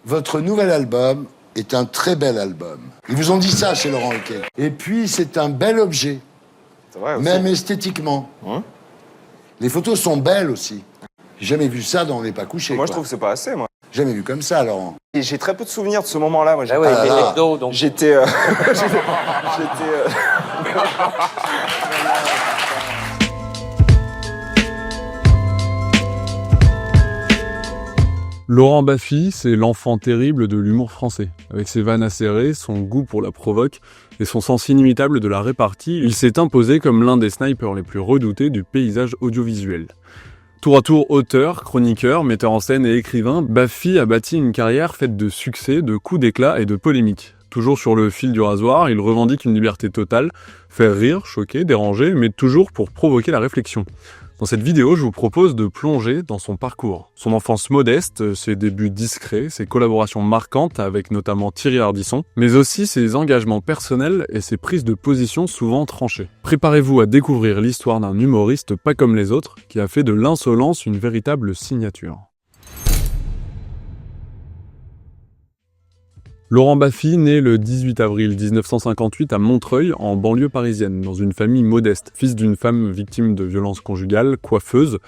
votre nouvel album est un très bel album. Ils vous ont dit ça chez Laurent Ruquier. Et puis, c'est un bel objet. C'est vrai aussi. Même esthétiquement. Les photos sont belles aussi. J'ai jamais vu ça dans On n'est pas couché. Moi, je trouve que c'est pas assez, moi. Jamais vu comme ça, Laurent. Et j'ai très peu de souvenirs de ce moment-là. Moi, Ah ouais, il est d'eau, donc. J'étais... Laurent Baffy, c'est l'enfant terrible de l'humour français. Avec ses vannes acérées, son goût pour la provoque et son sens inimitable de la répartie, il s'est imposé comme l'un des snipers les plus redoutés du paysage audiovisuel. Tour à tour auteur, chroniqueur, metteur en scène et écrivain, Baffy a bâti une carrière faite de succès, de coups d'éclat et de polémiques. Toujours sur le fil du rasoir, il revendique une liberté totale, faire rire, choquer, déranger, mais toujours pour provoquer la réflexion. Dans cette vidéo, je vous propose de plonger dans son parcours. Son enfance modeste, ses débuts discrets, ses collaborations marquantes avec notamment Thierry Ardisson, mais aussi ses engagements personnels et ses prises de position souvent tranchées. Préparez-vous à découvrir l'histoire d'un humoriste pas comme les autres, qui a fait de l'insolence une véritable signature. Laurent Baffy naît le 18 avril 1958 à Montreuil, en banlieue parisienne, dans une famille modeste. Fils d'une femme victime de violences conjugales, coiffeuse,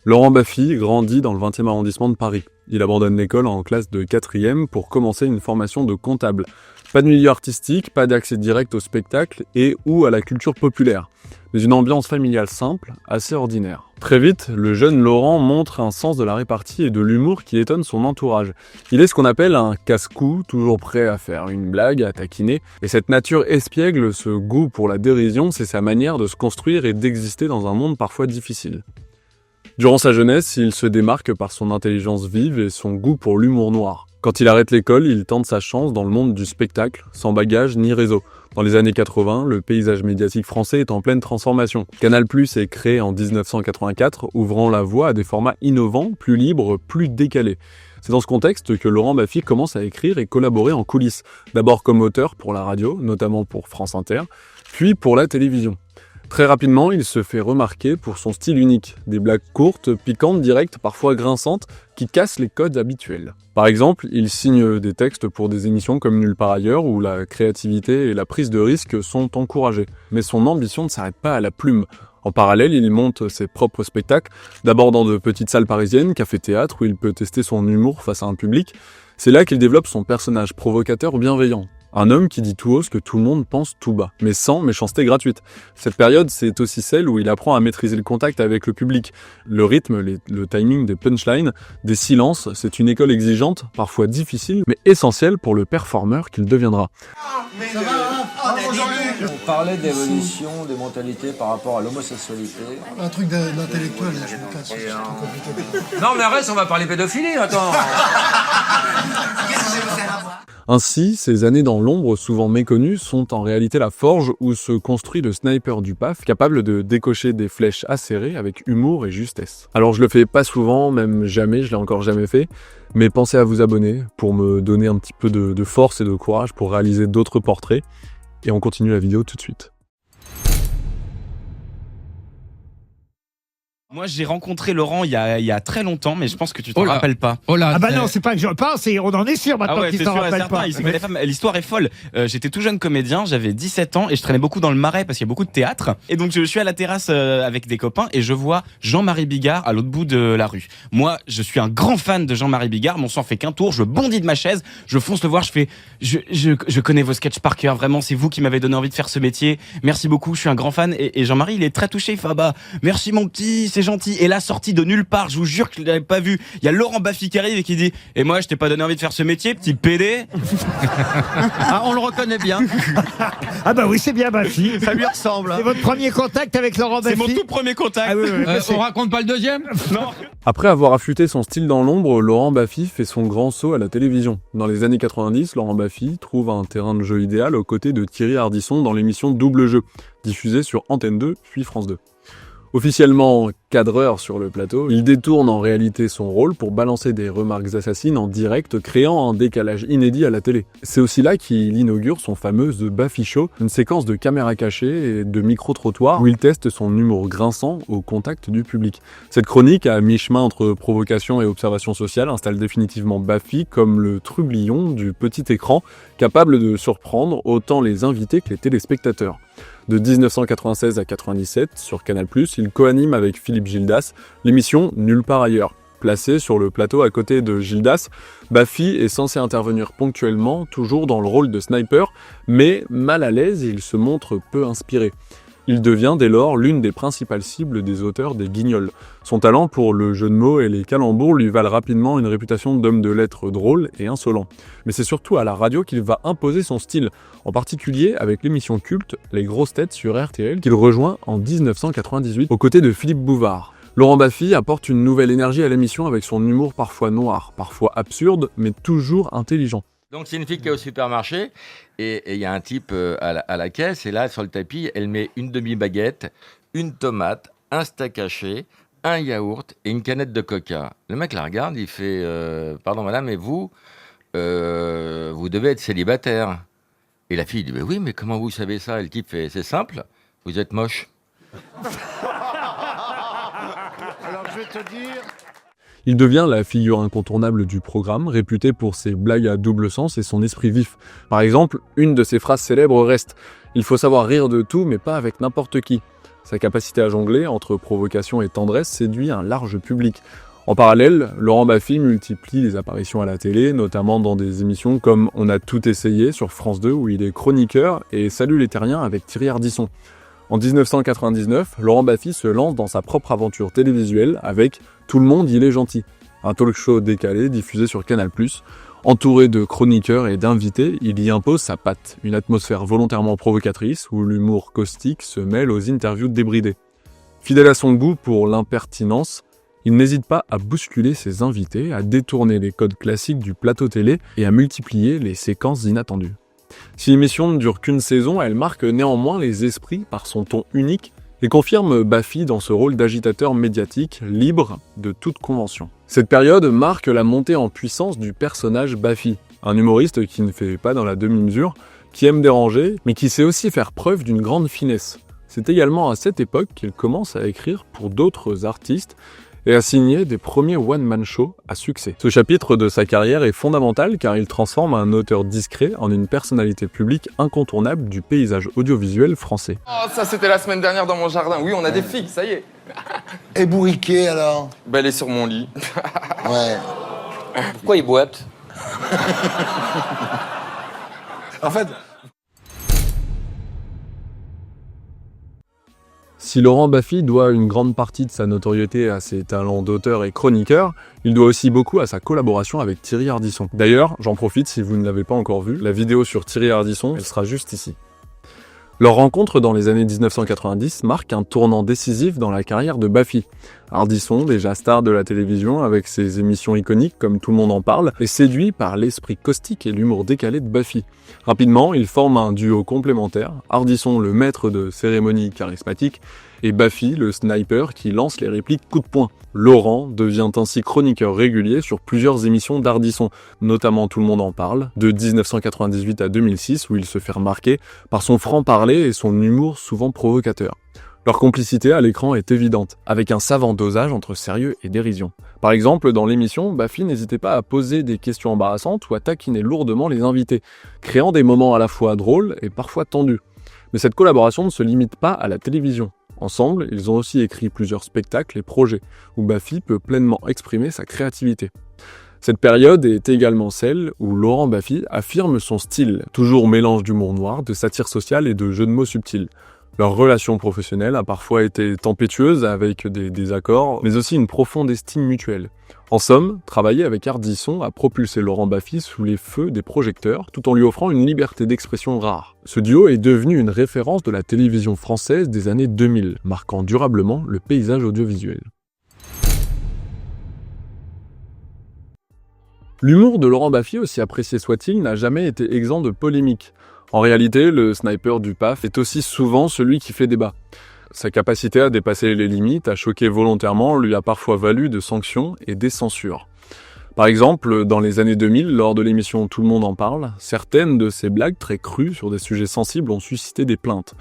Laurent Baffy grandit dans le 20e arrondissement de Paris. Il abandonne l'école en classe de 4e pour commencer une formation de comptable. Pas de milieu artistique, pas d'accès direct au spectacle et ou à la culture populaire, mais une ambiance familiale simple, assez ordinaire. Très vite, le jeune Laurent montre un sens de la répartie et de l'humour qui étonne son entourage. Il est ce qu'on appelle un casse-cou, toujours prêt à faire une blague, à taquiner. Et cette nature espiègle, ce goût pour la dérision, c'est sa manière de se construire et d'exister dans un monde parfois difficile. Durant sa jeunesse, il se démarque par son intelligence vive et son goût pour l'humour noir. Quand il arrête l'école, il tente sa chance dans le monde du spectacle, sans bagage ni réseau. Dans les années 80, le paysage médiatique français est en pleine transformation. Canal+ est créé en 1984, ouvrant la voie à des formats innovants, plus libres, plus décalés. C'est dans ce contexte que Laurent Baffy commence à écrire et collaborer en coulisses. D'abord comme auteur pour la radio, notamment pour France Inter, puis pour la télévision. Très rapidement, il se fait remarquer pour son style unique, des blagues courtes, piquantes, directes, parfois grinçantes, qui cassent les codes habituels. Par exemple, il signe des textes pour des émissions comme Nulle part ailleurs, où la créativité et la prise de risque sont encouragées. Mais son ambition ne s'arrête pas à la plume. En parallèle, il monte ses propres spectacles, d'abord dans de petites salles parisiennes, café-théâtre, où il peut tester son humour face à un public. C'est là qu'il développe son personnage provocateur ou bienveillant. Un homme qui dit tout haut ce que tout le monde pense tout bas, mais sans méchanceté gratuite. Cette période, c'est aussi celle où il apprend à maîtriser le contact avec le public. Le rythme, le timing des punchlines, des silences, c'est une école exigeante, parfois difficile, mais essentielle pour le performeur qu'il deviendra. On parlait d'évolution des mentalités par rapport à l'homosexualité. Un truc d'intellectuel, là, je me casse. C'est un truc compliqué. Non mais arrête, on va parler pédophilie, attends. Ainsi, ces années dans l'ombre, souvent méconnues, sont en réalité la forge où se construit le sniper du PAF, capable de décocher des flèches acérées avec humour et justesse. Alors je le fais pas souvent, même jamais, je l'ai encore jamais fait, mais pensez à vous abonner pour me donner un petit peu de force et de courage pour réaliser d'autres portraits. Et on continue la vidéo tout de suite. Moi, j'ai rencontré Laurent il y a très longtemps, mais je pense que tu t'en rappelles pas. Oh là, ah bah non, c'est pas que je pense, on en est sûr maintenant qu'il s'en rappelle pas. L'histoire est folle. J'étais tout jeune comédien, j'avais 17 ans et je traînais beaucoup dans le Marais parce qu'il y a beaucoup de théâtre. Et donc je suis à la terrasse avec des copains et je vois Jean-Marie Bigard à l'autre bout de la rue. Moi, je suis un grand fan de Jean-Marie Bigard, mon sang fait qu'un tour, je bondis de ma chaise, je fonce le voir, je fais je connais vos sketchs par cœur, vraiment, c'est vous qui m'avez donné envie de faire ce métier. Merci beaucoup, je suis un grand fan. Et Jean-Marie, il est très touché, il fait bah merci mon petit, c'est gentil. Et là, sorti de nulle part, je vous jure que je l'avais pas vu. Il y a Laurent Baffy qui arrive et qui dit et moi, je t'ai pas donné envie de faire ce métier, petit PD. Ah, on le reconnaît bien. Ah bah oui, c'est bien Baffy. Ça lui ressemble. C'est votre premier contact avec Laurent Baffy? C'est mon tout premier contact. Ah oui, on raconte pas le deuxième? Non. Après avoir affûté son style dans l'ombre, Laurent Baffy fait son grand saut à la télévision. Dans les années 90, Laurent Baffy trouve un terrain de jeu idéal aux côtés de Thierry Ardisson dans l'émission Double Jeu, diffusée sur Antenne 2 puis France 2. Officiellement cadreur sur le plateau, il détourne en réalité son rôle pour balancer des remarques assassines en direct, créant un décalage inédit à la télé. C'est aussi là qu'il inaugure son fameux The Baffy Show, une séquence de caméras cachées et de micro-trottoirs où il teste son humour grinçant au contact du public. Cette chronique, à mi-chemin entre provocation et observation sociale, installe définitivement Baffy comme le trublion du petit écran, capable de surprendre autant les invités que les téléspectateurs. De 1996 à 97, sur Canal+, il co-anime avec Philippe Gildas l'émission Nulle part ailleurs. Placé sur le plateau à côté de Gildas, Baffy est censé intervenir ponctuellement, toujours dans le rôle de sniper, mais mal à l'aise, il se montre peu inspiré. Il devient dès lors l'une des principales cibles des auteurs des Guignols. Son talent pour le jeu de mots et les calembours lui valent rapidement une réputation d'homme de lettres drôle et insolent. Mais c'est surtout à la radio qu'il va imposer son style, en particulier avec l'émission culte Les Grosses Têtes sur RTL qu'il rejoint en 1998 aux côtés de Philippe Bouvard. Laurent Baffy apporte une nouvelle énergie à l'émission avec son humour parfois noir, parfois absurde, mais toujours intelligent. Donc c'est une fille qui est au supermarché et il y a un type à la caisse et là sur le tapis elle met une demi-baguette, une tomate, un steak haché, un yaourt et une canette de coca. Le mec la regarde, il fait pardon madame mais vous devez être célibataire. Et la fille dit bah oui mais comment vous savez ça? Et le type fait c'est simple, vous êtes moche. Alors je vais te dire... Il devient la figure incontournable du programme, réputé pour ses blagues à double sens et son esprit vif. Par exemple, une de ses phrases célèbres reste « Il faut savoir rire de tout, mais pas avec n'importe qui ». Sa capacité à jongler entre provocation et tendresse séduit un large public. En parallèle, Laurent Baffy multiplie les apparitions à la télé, notamment dans des émissions comme On a tout essayé sur France 2 où il est chroniqueur et Salut les Terriens avec Thierry Ardisson. En 1999, Laurent Baffy se lance dans sa propre aventure télévisuelle avec Tout le monde, il est gentil, un talk-show décalé diffusé sur Canal+. Entouré de chroniqueurs et d'invités, il y impose sa patte, une atmosphère volontairement provocatrice où l'humour caustique se mêle aux interviews débridées. Fidèle à son goût pour l'impertinence, il n'hésite pas à bousculer ses invités, à détourner les codes classiques du plateau télé et à multiplier les séquences inattendues. Si l'émission ne dure qu'une saison, elle marque néanmoins les esprits par son ton unique et confirme Baffy dans ce rôle d'agitateur médiatique, libre de toute convention. Cette période marque la montée en puissance du personnage Baffy, un humoriste qui ne fait pas dans la demi-mesure, qui aime déranger, mais qui sait aussi faire preuve d'une grande finesse. C'est également à cette époque qu'il commence à écrire pour d'autres artistes et à signer des premiers one-man shows à succès. Ce chapitre de sa carrière est fondamental car il transforme un auteur discret en une personnalité publique incontournable du paysage audiovisuel français. Oh, ça c'était la semaine dernière dans mon jardin. Oui, on a des figues, ça y est. Et bourriquet alors? Bah, elle est sur mon lit. Ouais. Pourquoi il boite? En fait, Si Laurent Baffy doit une grande partie de sa notoriété à ses talents d'auteur et chroniqueur, il doit aussi beaucoup à sa collaboration avec Thierry Ardisson. D'ailleurs, j'en profite si vous ne l'avez pas encore vu, la vidéo sur Thierry Ardisson, elle sera juste ici. Leur rencontre dans les années 1990 marque un tournant décisif dans la carrière de Baffy. Ardisson, déjà star de la télévision avec ses émissions iconiques comme Tout le monde en parle, est séduit par l'esprit caustique et l'humour décalé de Baffy. Rapidement, ils forment un duo complémentaire, Ardisson le maître de cérémonie charismatique et Baffy le sniper qui lance les répliques coup de poing. Laurent devient ainsi chroniqueur régulier sur plusieurs émissions d'Ardisson, notamment Tout le monde en parle, de 1998 à 2006 où il se fait remarquer par son franc-parler et son humour souvent provocateur. Leur complicité à l'écran est évidente, avec un savant dosage entre sérieux et dérision. Par exemple, dans l'émission, Baffy n'hésitait pas à poser des questions embarrassantes ou à taquiner lourdement les invités, créant des moments à la fois drôles et parfois tendus. Mais cette collaboration ne se limite pas à la télévision. Ensemble, ils ont aussi écrit plusieurs spectacles et projets, où Baffy peut pleinement exprimer sa créativité. Cette période est également celle où Laurent Baffy affirme son style, toujours mélange d'humour noir, de satire sociale et de jeux de mots subtils. Leur relation professionnelle a parfois été tempétueuse avec des désaccords, mais aussi une profonde estime mutuelle. En somme, travailler avec Ardisson a propulsé Laurent Baffy sous les feux des projecteurs, tout en lui offrant une liberté d'expression rare. Ce duo est devenu une référence de la télévision française des années 2000, marquant durablement le paysage audiovisuel. L'humour de Laurent Baffy, aussi apprécié soit-il, n'a jamais été exempt de polémiques. En réalité, le sniper du PAF est aussi souvent celui qui fait débat. Sa capacité à dépasser les limites, à choquer volontairement, lui a parfois valu de sanctions et des censures. Par exemple, dans les années 2000, lors de l'émission Tout le monde en parle, certaines de ses blagues très crues sur des sujets sensibles ont suscité des plaintes.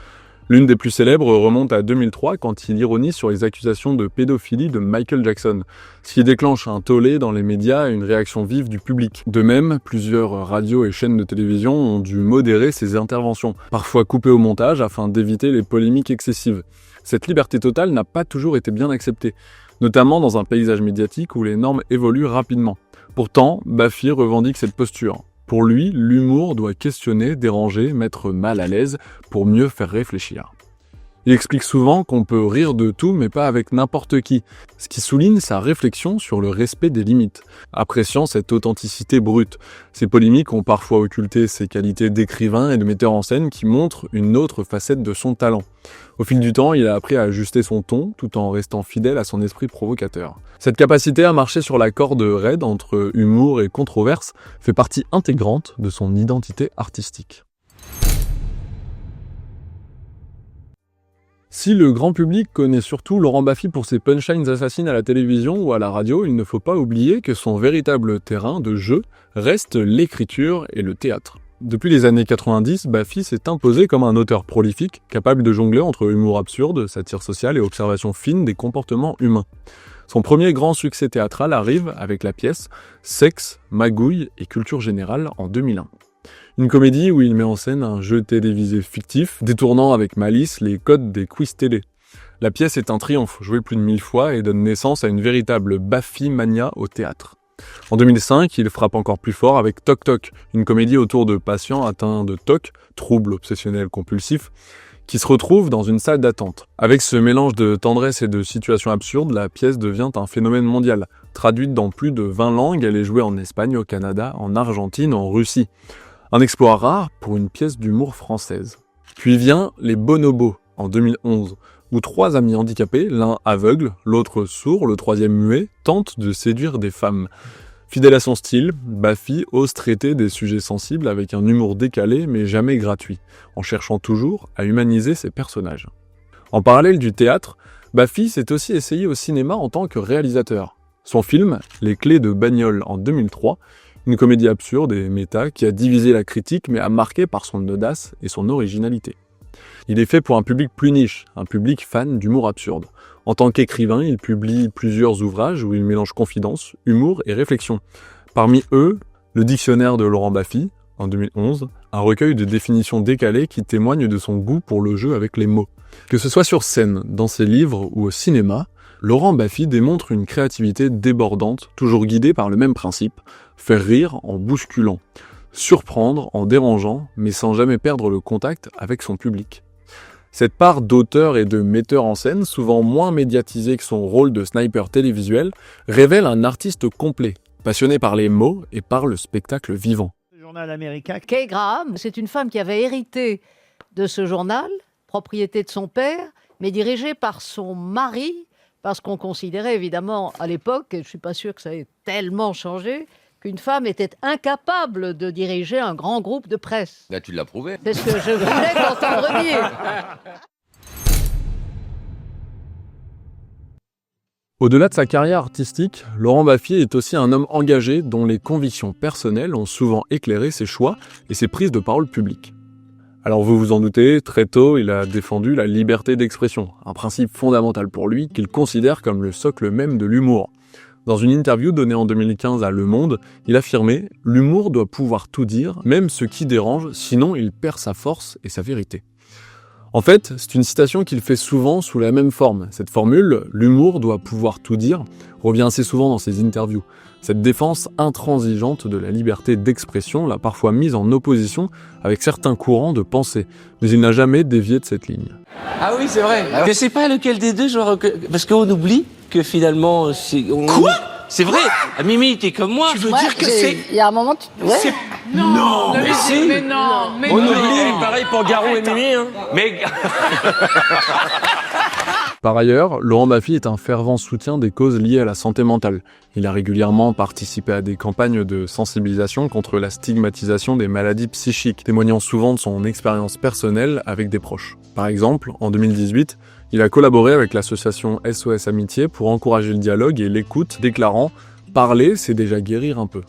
L'une des plus célèbres remonte à 2003 quand il ironise sur les accusations de pédophilie de Michael Jackson, ce qui déclenche un tollé dans les médias et une réaction vive du public. De même, plusieurs radios et chaînes de télévision ont dû modérer ses interventions, parfois coupées au montage afin d'éviter les polémiques excessives. Cette liberté totale n'a pas toujours été bien acceptée, notamment dans un paysage médiatique où les normes évoluent rapidement. Pourtant, Baffy revendique cette posture. Pour lui, l'humour doit questionner, déranger, mettre mal à l'aise pour mieux faire réfléchir. Il explique souvent qu'on peut rire de tout mais pas avec n'importe qui, ce qui souligne sa réflexion sur le respect des limites, appréciant cette authenticité brute. Ces polémiques ont parfois occulté ses qualités d'écrivain et de metteur en scène qui montrent une autre facette de son talent. Au fil du temps, il a appris à ajuster son ton tout en restant fidèle à son esprit provocateur. Cette capacité à marcher sur la corde raide entre humour et controverse fait partie intégrante de son identité artistique. Si le grand public connaît surtout Laurent Baffy pour ses punchlines assassines à la télévision ou à la radio, il ne faut pas oublier que son véritable terrain de jeu reste l'écriture et le théâtre. Depuis les années 90, Baffy s'est imposé comme un auteur prolifique, capable de jongler entre humour absurde, satire sociale et observation fine des comportements humains. Son premier grand succès théâtral arrive avec la pièce Sexe, magouille et culture générale en 2001. Une comédie où il met en scène un jeu télévisé fictif, détournant avec malice les codes des quiz télé. La pièce est un triomphe, jouée plus de 1000 fois et donne naissance à une véritable Baffy-mania au théâtre. En 2005, il frappe encore plus fort avec Toc Toc, une comédie autour de patients atteints de TOC, troubles obsessionnels compulsifs, qui se retrouvent dans une salle d'attente. Avec ce mélange de tendresse et de situations absurdes, la pièce devient un phénomène mondial. Traduite dans plus de 20 langues, elle est jouée en Espagne, au Canada, en Argentine, en Russie. Un exploit rare pour une pièce d'humour française. Puis vient Les Bonobos, en 2011, où 3 amis handicapés, l'un aveugle, l'autre sourd, le troisième muet, tentent de séduire des femmes. Fidèle à son style, Baffy ose traiter des sujets sensibles avec un humour décalé mais jamais gratuit, en cherchant toujours à humaniser ses personnages. En parallèle du théâtre, Baffy s'est aussi essayé au cinéma en tant que réalisateur. Son film, Les Clés de Bagnole en 2003, une comédie absurde et méta qui a divisé la critique mais a marqué par son audace et son originalité. Il est fait pour un public plus niche, un public fan d'humour absurde. En tant qu'écrivain, il publie plusieurs ouvrages où il mélange confidence, humour et réflexion. Parmi eux, Le Dictionnaire de Laurent Baffy, en 2011, un recueil de définitions décalées qui témoigne de son goût pour le jeu avec les mots. Que ce soit sur scène, dans ses livres ou au cinéma, Laurent Baffy démontre une créativité débordante, toujours guidée par le même principe, faire rire en bousculant, surprendre en dérangeant, mais sans jamais perdre le contact avec son public. Cette part d'auteur et de metteur en scène, souvent moins médiatisée que son rôle de sniper télévisuel, révèle un artiste complet, passionné par les mots et par le spectacle vivant. Le journal américain. Kay Graham, c'est une femme qui avait hérité de ce journal, propriété de son père, mais dirigé par son mari, parce qu'on considérait évidemment à l'époque, et je ne suis pas sûr que ça ait tellement changé, qu'une femme était incapable de diriger un grand groupe de presse. Là, tu l'as prouvé. C'est ce que je voulais t'entendre dire. Au-delà de sa carrière artistique, Laurent Baffy est aussi un homme engagé dont les convictions personnelles ont souvent éclairé ses choix et ses prises de parole publiques. Alors vous vous en doutez, très tôt, il a défendu la liberté d'expression, un principe fondamental pour lui qu'il considère comme le socle même de l'humour. Dans une interview donnée en 2015 à Le Monde, il affirmait « L'humour doit pouvoir tout dire, même ce qui dérange, sinon il perd sa force et sa vérité ». En fait, c'est une citation qu'il fait souvent sous la même forme. Cette formule, « l'humour doit pouvoir tout dire », revient assez souvent dans ses interviews. Cette défense intransigeante de la liberté d'expression l'a parfois mise en opposition avec certains courants de pensée, mais il n'a jamais dévié de cette ligne. Ah oui, c'est vrai. Je sais pas lequel des deux, parce qu'on oublie que finalement... Quoi ? C'est vrai. Mimi, t'es comme moi. Tu veux dire que c'est... Il y a un moment, tu... Ouais. Non, mais si. Mais non, mais on non. oublie. Pareil pour Garou et Mimi. Hein. Mais... Par ailleurs, Laurent Baffy est un fervent soutien des causes liées à la santé mentale. Il a régulièrement participé à des campagnes de sensibilisation contre la stigmatisation des maladies psychiques, témoignant souvent de son expérience personnelle avec des proches. Par exemple, en 2018, Il a collaboré avec l'association SOS Amitié pour encourager le dialogue et l'écoute, déclarant « Parler, c'est déjà guérir un peu ».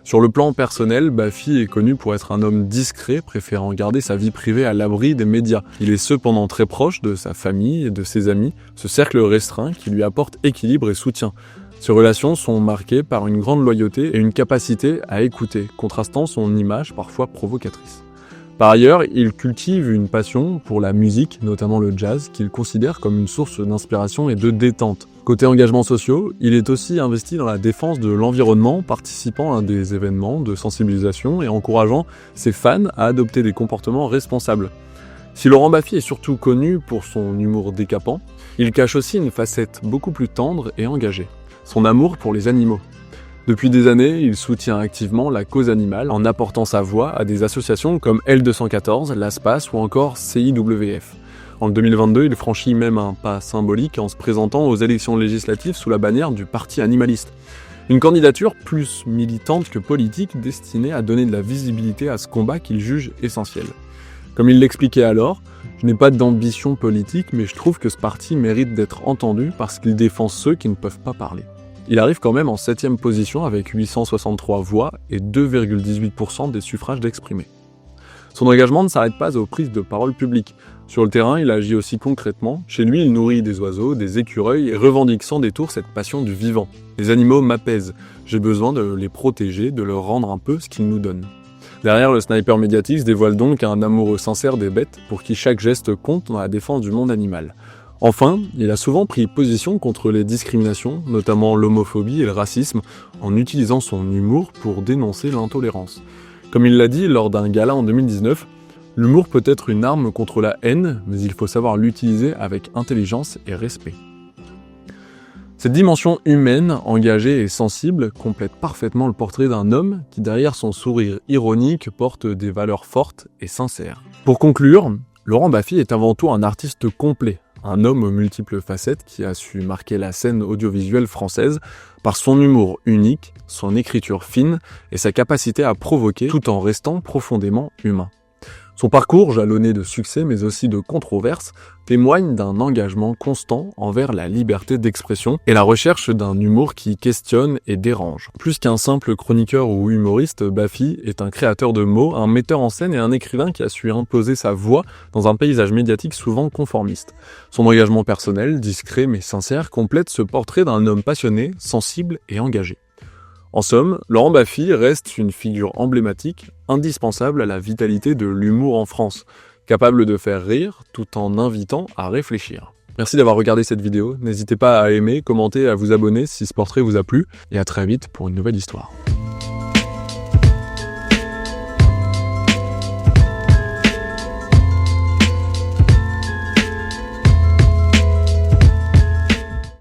Sur le plan personnel, Baffy est connu pour être un homme discret, préférant garder sa vie privée à l'abri des médias. Il est cependant très proche de sa famille et de ses amis, ce cercle restreint qui lui apporte équilibre et soutien. Ces relations sont marquées par une grande loyauté et une capacité à écouter, contrastant son image parfois provocatrice. Par ailleurs, il cultive une passion pour la musique, notamment le jazz, qu'il considère comme une source d'inspiration et de détente. Côté engagements sociaux, il est aussi investi dans la défense de l'environnement, participant à des événements de sensibilisation et encourageant ses fans à adopter des comportements responsables. Si Laurent Baffy est surtout connu pour son humour décapant, il cache aussi une facette beaucoup plus tendre et engagée, son amour pour les animaux. Depuis des années, il soutient activement la cause animale en apportant sa voix à des associations comme L214, l'ASPAS ou encore CIWF. En 2022, il franchit même un pas symbolique en se présentant aux élections législatives sous la bannière du Parti animaliste. Une candidature plus militante que politique destinée à donner de la visibilité à ce combat qu'il juge essentiel. Comme il l'expliquait alors, « Je n'ai pas d'ambition politique, mais je trouve que ce parti mérite d'être entendu parce qu'il défend ceux qui ne peuvent pas parler. » Il arrive quand même en 7e position avec 863 voix et 2,18% des suffrages d'exprimés. Son engagement ne s'arrête pas aux prises de parole publiques. Sur le terrain, il agit aussi concrètement. Chez lui, il nourrit des oiseaux, des écureuils et revendique sans détour cette passion du vivant. Les animaux m'apaisent. J'ai besoin de les protéger, de leur rendre un peu ce qu'ils nous donnent. Derrière, le sniper médiatique se dévoile donc un amoureux sincère des bêtes pour qui chaque geste compte dans la défense du monde animal. Enfin, il a souvent pris position contre les discriminations, notamment l'homophobie et le racisme, en utilisant son humour pour dénoncer l'intolérance. Comme il l'a dit lors d'un gala en 2019, « L'humour peut être une arme contre la haine, mais il faut savoir l'utiliser avec intelligence et respect. » Cette dimension humaine, engagée et sensible complète parfaitement le portrait d'un homme qui, derrière son sourire ironique, porte des valeurs fortes et sincères. Pour conclure, Laurent Baffy est avant tout un artiste complet, un homme aux multiples facettes qui a su marquer la scène audiovisuelle française par son humour unique, son écriture fine et sa capacité à provoquer tout en restant profondément humain. Son parcours, jalonné de succès mais aussi de controverses, témoigne d'un engagement constant envers la liberté d'expression et la recherche d'un humour qui questionne et dérange. Plus qu'un simple chroniqueur ou humoriste, Baffy est un créateur de mots, un metteur en scène et un écrivain qui a su imposer sa voix dans un paysage médiatique souvent conformiste. Son engagement personnel, discret mais sincère, complète ce portrait d'un homme passionné, sensible et engagé. En somme, Laurent Baffy reste une figure emblématique, indispensable à la vitalité de l'humour en France, capable de faire rire tout en invitant à réfléchir. Merci d'avoir regardé cette vidéo, n'hésitez pas à aimer, commenter et à vous abonner si ce portrait vous a plu, et à très vite pour une nouvelle histoire.